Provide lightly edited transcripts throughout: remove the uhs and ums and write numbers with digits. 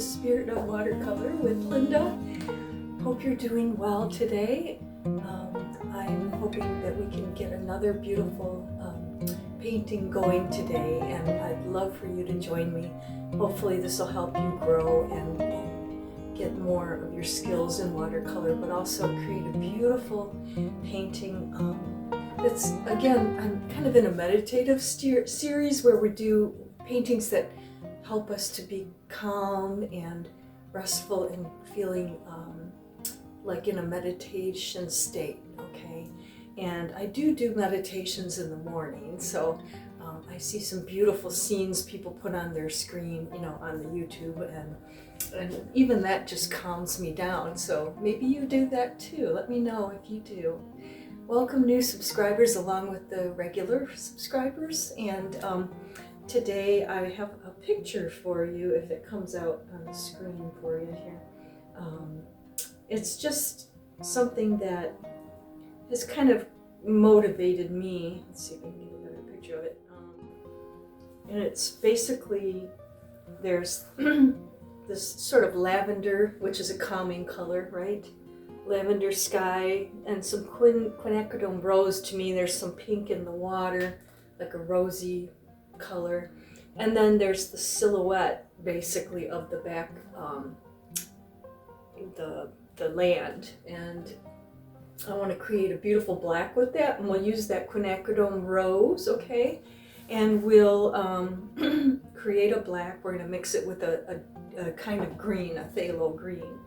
the Spirit of Watercolor with Linda. Hope you're doing well today. I'm hoping that we can get another beautiful painting going today, and I'd love for you to join me. Hopefully this will help you grow and get more of your skills in watercolor, but also create a beautiful painting. It's, again, I'm kind of in a meditative series where we do paintings that help us to be calm and restful and feeling like in a meditation state, okay? And I do meditations in the morning, so I see some beautiful scenes people put on their screen, you know, on the YouTube, and even that just calms me down. So maybe you do that too. Let me know if you do. Welcome new subscribers along with the regular subscribers, and today I have a picture for you if it comes out on the screen for you here. It's just something that has kind of motivated me. Let's see if I can get a better picture of it. And it's basically, there's this sort of lavender, which is a calming color, right? Lavender sky, and some Quinacridone Rose. To me, there's some pink in the water, like a rosy color. And then there's the silhouette, basically, of the back, the land. And I want to create a beautiful black with that, and we'll use that Quinacridone Rose, okay? And we'll create a black. We're going to mix it with a kind of green, a phthalo green.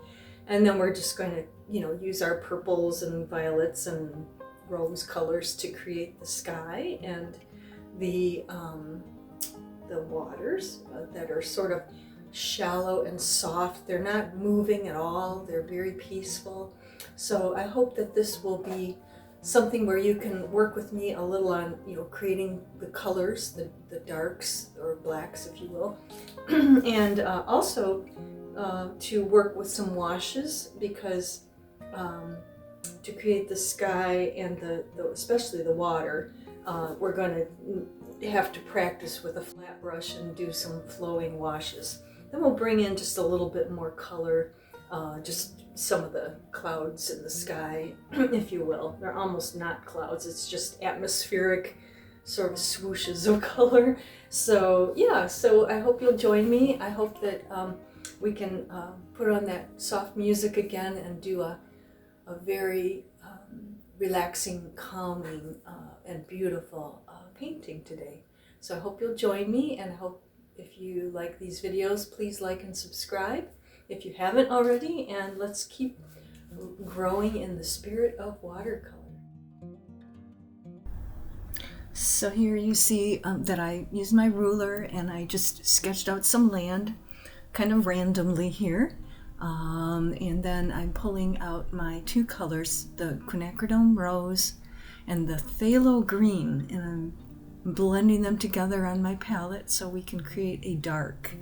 And then we're just going to, you know, use our purples and violets and rose colors to create the sky and the waters that are sort of shallow and soft. They're not moving at all. They're very peaceful. So I hope that this will be something where you can work with me a little on, you know, creating the colors, the darks or blacks, if you will, and also to work with some washes, because to create the sky and the especially the water, we're going to have to practice with a flat brush and do some flowing washes. Then we'll bring in just a little bit more color, just some of the clouds in the sky, if you will. They're almost not clouds, it's just atmospheric sort of swooshes of color. So yeah, so I hope you'll join me. I hope that we can put on that soft music again and do a very relaxing, calming, and beautiful painting today. So I hope you'll join me, and I hope if you like these videos, please like and subscribe if you haven't already, and let's keep growing in the spirit of watercolor. So here you see that I used my ruler and I just sketched out some land kind of randomly here. And then I'm pulling out my two colors, the Quinacridone Rose and the phthalo green, and I'm blending them together on my palette so we can create a dark.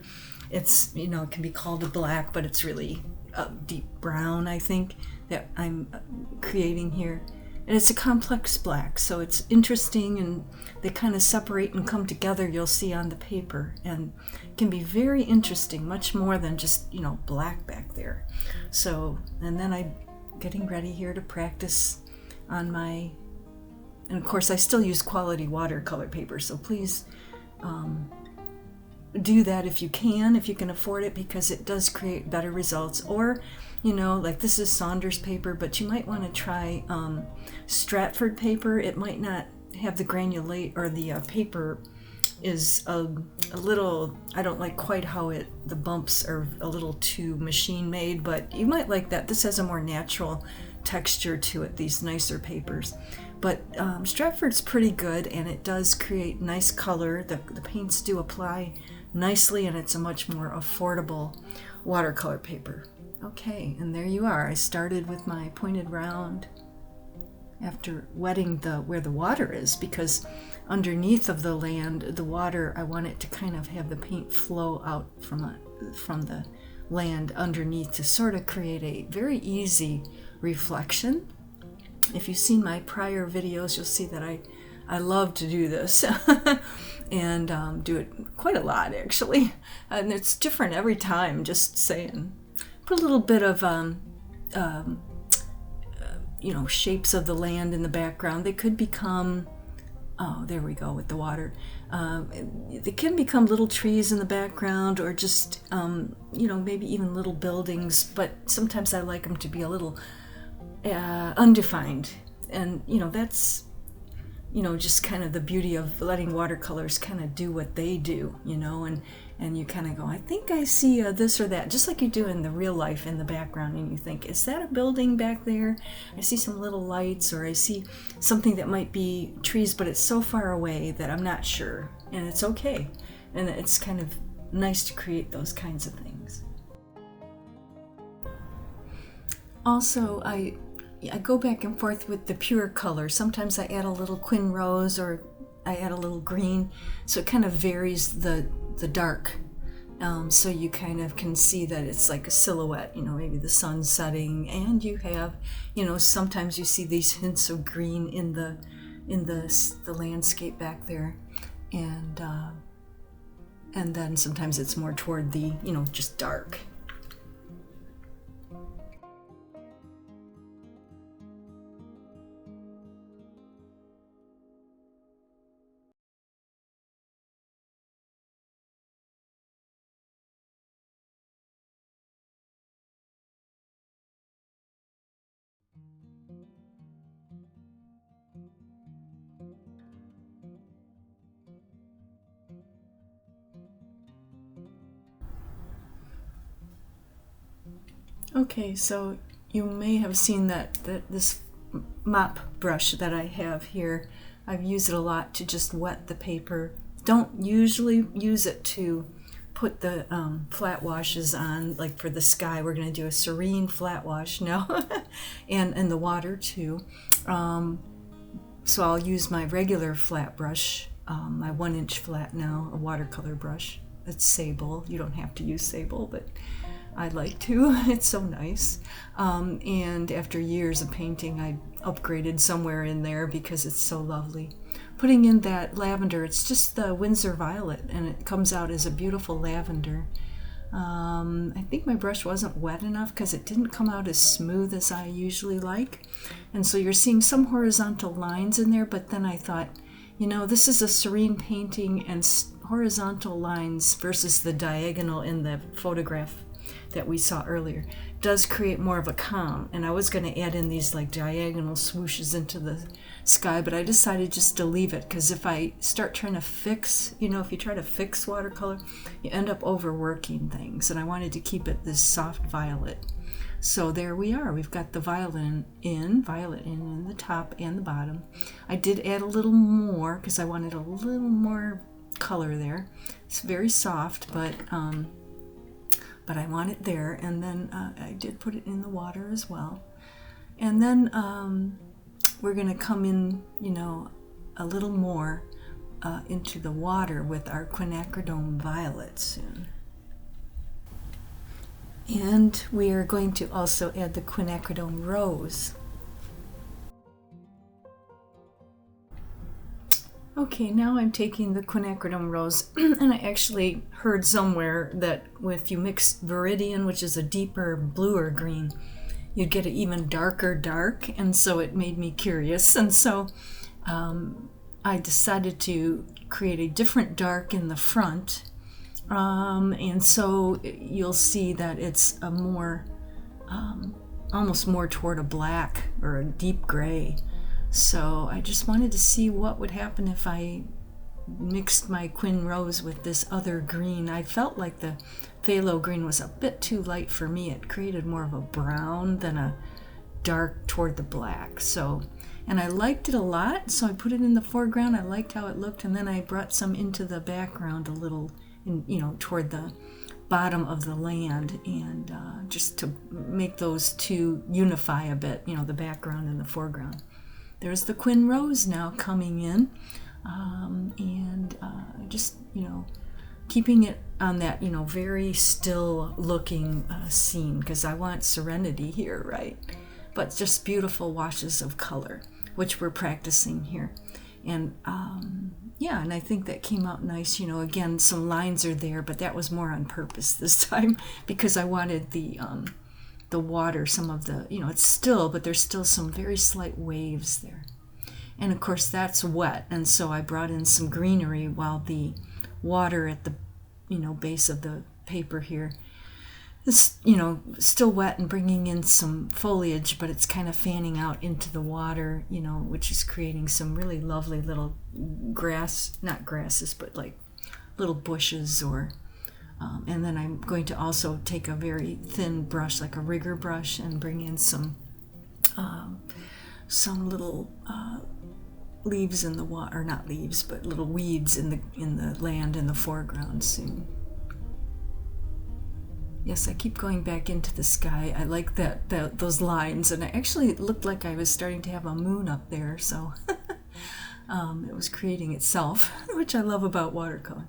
It's, you know, it can be called a black, but it's really a deep brown, I think, that I'm creating here. And it's a complex black, so it's interesting, and they kind of separate and come together, you'll see on the paper, and it can be very interesting, much more than just, you know, black back there. So, and then I'm getting ready here to practice on my, and of course I still use quality watercolor paper, so please do that if you can afford it, because it does create better results. Or, you know, like this is Saunders paper, but you might want to try Stratford paper. It might not have the granulate, or the paper is a little, I don't like quite how the bumps are a little too machine made, but you might like that. This has a more natural texture to it, these nicer papers. But Stratford's pretty good, and it does create nice color. The paints do apply nicely, and it's a much more affordable watercolor paper. Okay, and there you are. I started with my pointed round after wetting where the water is, because underneath of the land, the water, I want it to kind of have the paint flow out from the land underneath to sort of create a very easy reflection. If you've seen my prior videos, you'll see that I love to do this. and do it quite a lot actually, and it's different every time. Just saying, put a little bit of shapes of the land in the background. They could become, oh, there we go with the water. They can become little trees in the background, or just maybe even little buildings. But sometimes I like them to be a little undefined, and that's just kind of the beauty of letting watercolors kind of do what they do, and you kind of go, I think I see this or that, just like you do in the real life in the background, and you think, is that a building back there? I see some little lights, or I see something that might be trees, but it's so far away that I'm not sure, and it's okay. And it's kind of nice to create those kinds of things. Also, I go back and forth with the pure color. Sometimes I add a little Quin Rose, or I add a little green, so it kind of varies the dark. So you kind of can see that it's like a silhouette, maybe the sun setting, and you have, sometimes you see these hints of green in the landscape back there, and then sometimes it's more toward the, just dark. Okay, so you may have seen that this mop brush that I have here, I've used it a lot to just wet the paper. Don't usually use it to put the flat washes on, like for the sky. We're going to do a serene flat wash now, and the water too. So I'll use my regular flat brush, my 1-inch flat now, a watercolor brush. It's sable. You don't have to use sable, but I like to. It's so nice. And after years of painting, I upgraded somewhere in there because it's so lovely. Putting in that lavender, it's just the Winsor Violet, and it comes out as a beautiful lavender. I think my brush wasn't wet enough because it didn't come out as smooth as I usually like. And so you're seeing some horizontal lines in there, but then I thought, this is a serene painting, and horizontal lines versus the diagonal in the photograph that we saw earlier does create more of a calm. And I was going to add in these like diagonal swooshes into the sky, but I decided just to leave it, because if I start trying to fix, if you try to fix watercolor, you end up overworking things, and I wanted to keep it this soft violet. So there we are. We've got the violet in the top and the bottom. I did add a little more because I wanted a little more color there. It's very soft, but I want it there. And then I did put it in the water as well. And then we're going to come in, a little more into the water with our Quinacridone Violet soon. And we are going to also add the Quinacridone Rose. Okay, now I'm taking the Quinacridone Rose, and I actually heard somewhere that if you mix Viridian, which is a deeper bluer green, you'd get an even darker dark, and so it made me curious. And so I decided to create a different dark in the front. And so you'll see that it's a more, almost more toward a black or a deep gray. So I just wanted to see what would happen if I mixed my Quin Rose with this other green. I felt like the phthalo green was a bit too light for me. It created more of a brown than a dark toward the black. So, and I liked it a lot, so I put it in the foreground. I liked how it looked, and then I brought some into the background a little, toward the bottom of the land, and just to make those two unify a bit, the background and the foreground. There's the Quin Rose now coming in, and just, keeping it on that, very still looking scene, because I want serenity here, right? But just beautiful washes of color, which we're practicing here. And yeah, and I think that came out nice. Again, some lines are there, but that was more on purpose this time because I wanted the water, some of the, it's still, but there's still some very slight waves there. And of course that's wet, and so I brought in some greenery while the water at the, base of the paper here is, still wet and bringing in some foliage, but it's kind of fanning out into the water, which is creating some really lovely little not grasses, but like little bushes or, and then I'm going to also take a very thin brush, like a rigger brush, and bring in some little leaves in the water, or not leaves, but little weeds in the land in the foreground soon. Yes, I keep going back into the sky. I like those lines, and it actually looked like I was starting to have a moon up there, so it was creating itself, which I love about watercolor.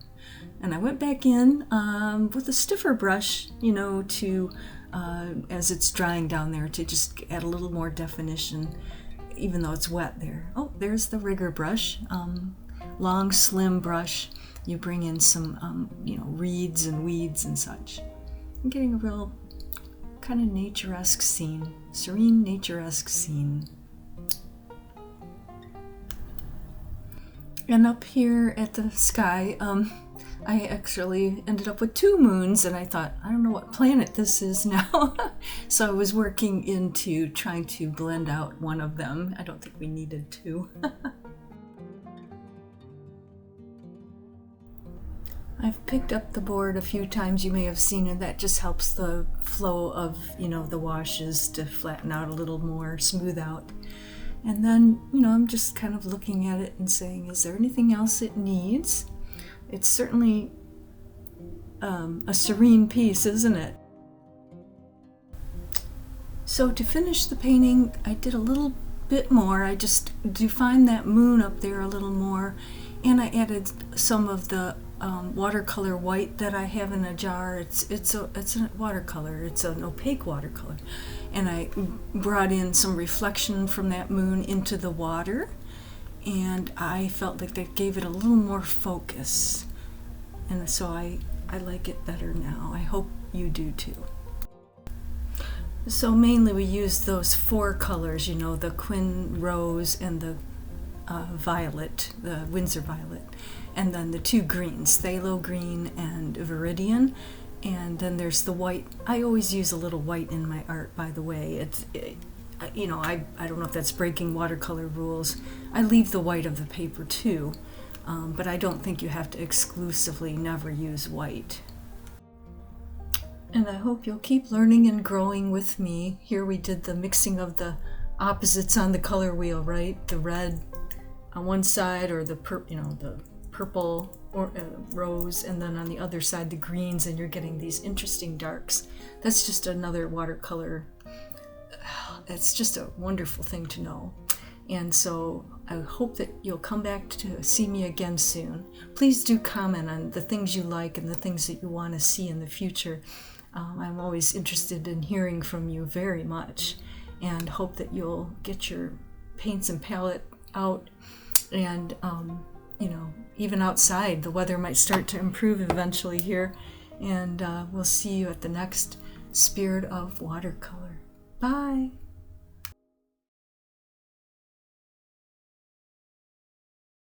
And I went back in with a stiffer brush, to as it's drying down there, to just add a little more definition, even though it's wet there. Oh, there's the rigger brush, long, slim brush. You bring in some, reeds and weeds and such. I'm getting a real kind of nature-esque scene, serene nature-esque scene. And up here at the sky, I actually ended up with 2 moons, and I thought, I don't know what planet this is now. So I was working into trying to blend out one of them. I don't think we needed 2. I've picked up the board a few times, you may have seen, and that just helps the flow of, the washes to flatten out a little more, smooth out. And then, I'm just kind of looking at it and saying, is there anything else it needs? It's certainly a serene piece, isn't it? So to finish the painting, I did a little bit more. I just defined that moon up there a little more, and I added some of the watercolor white that I have in a jar. It's a watercolor. It's an opaque watercolor, and I brought in some reflection from that moon into the water, and I felt like that gave it a little more focus, and so I like it better now. I hope you do too. So mainly we used those 4 colors, the Quin Rose and the violet, the Windsor violet, and then the 2 greens, phthalo green and viridian, and then there's the white. I always use a little white in my art, by the way. I don't know if that's breaking watercolor rules. I leave the white of the paper too, but I don't think you have to exclusively never use white. And I hope you'll keep learning and growing with me. Here we did the mixing of the opposites on the color wheel, right? The red on one side, or the purple or rose, and then on the other side the greens, and you're getting these interesting darks. That's just another watercolor. It's just a wonderful thing to know. And so I hope that you'll come back to see me again soon. Please do comment on the things you like and the things that you want to see in the future. I'm always interested in hearing from you very much, and hope that you'll get your paints and palette out, and even outside. The weather might start to improve eventually here, and we'll see you at the next Spirit of Watercolor. Bye!